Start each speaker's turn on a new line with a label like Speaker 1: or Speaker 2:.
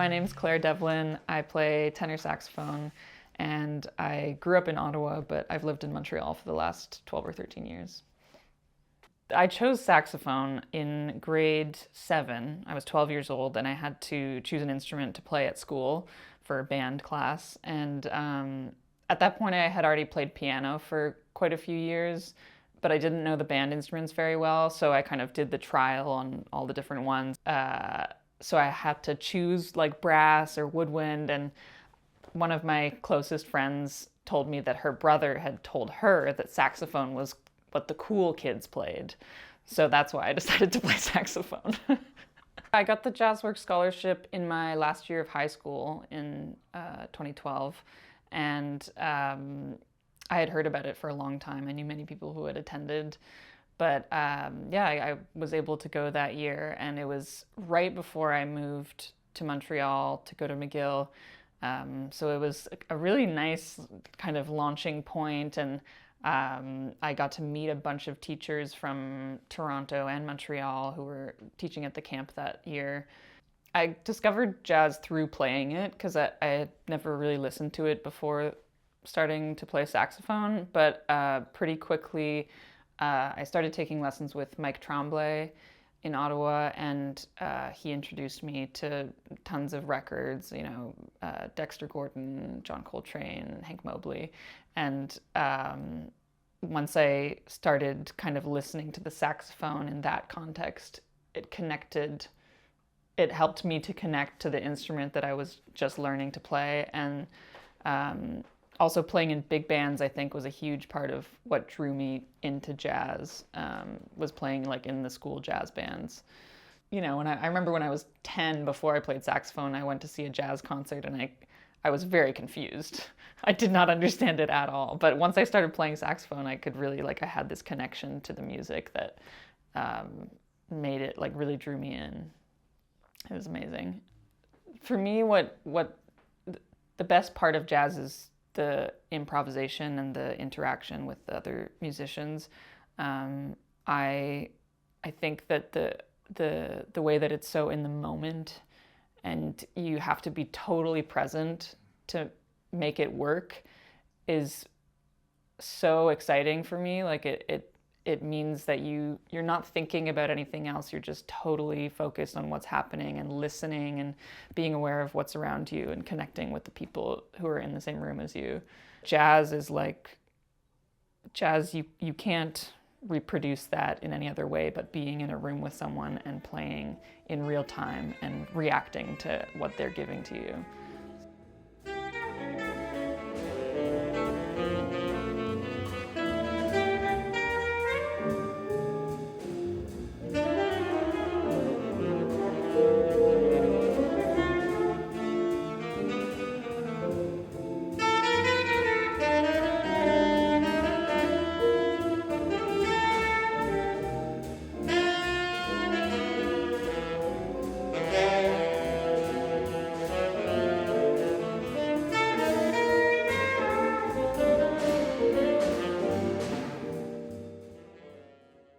Speaker 1: My name's Claire Devlin. I play tenor saxophone, and I grew up in Ottawa, but I've lived in Montreal for the last 12 or 13 years. I chose saxophone in grade 7. I was 12 years old, and I had to choose an instrument to play at school for a band class. And at that point, I had already played piano for quite a few years, but I didn't know the band instruments very well, so I kind of did the trial on all the different ones. So I had to choose like brass or woodwind, and one of my closest friends told me that her brother had told her that saxophone was what the cool kids played. So that's why I decided to play saxophone. I got the JazzWorks scholarship in my last year of high school in 2012, and I had heard about it for a long time. I knew many people who had attended, but I was able to go that year, and it was right before I moved to Montreal to go to McGill. So it was a really nice kind of launching point, and I got to meet a bunch of teachers from Toronto and Montreal who were teaching at the camp that year. I discovered jazz through playing it because I had never really listened to it before starting to play saxophone, but pretty quickly I started taking lessons with Mike Tremblay in Ottawa, and he introduced me to tons of records, Dexter Gordon, John Coltrane, Hank Mobley. And once I started kind of listening to the saxophone in that context, it helped me to connect to the instrument that I was just learning to play. And also playing in big bands, I think, was a huge part of what drew me into jazz, was playing like in the school jazz bands. And I remember when I was 10, before I played saxophone, I went to see a jazz concert, and I was very confused. I did not understand it at all. But once I started playing saxophone, I could really, I had this connection to the music that made it, really drew me in. It was amazing. For me, what the best part of jazz is the improvisation and the interaction with the other musicians. I think that the way that it's so in the moment, and you have to be totally present to make it work, is so exciting for me. It means that you're not thinking about anything else. You're just totally focused on what's happening and listening and being aware of what's around you and connecting with the people who are in the same room as you. Jazz, you can't reproduce that in any other way but being in a room with someone and playing in real time and reacting to what they're giving to you.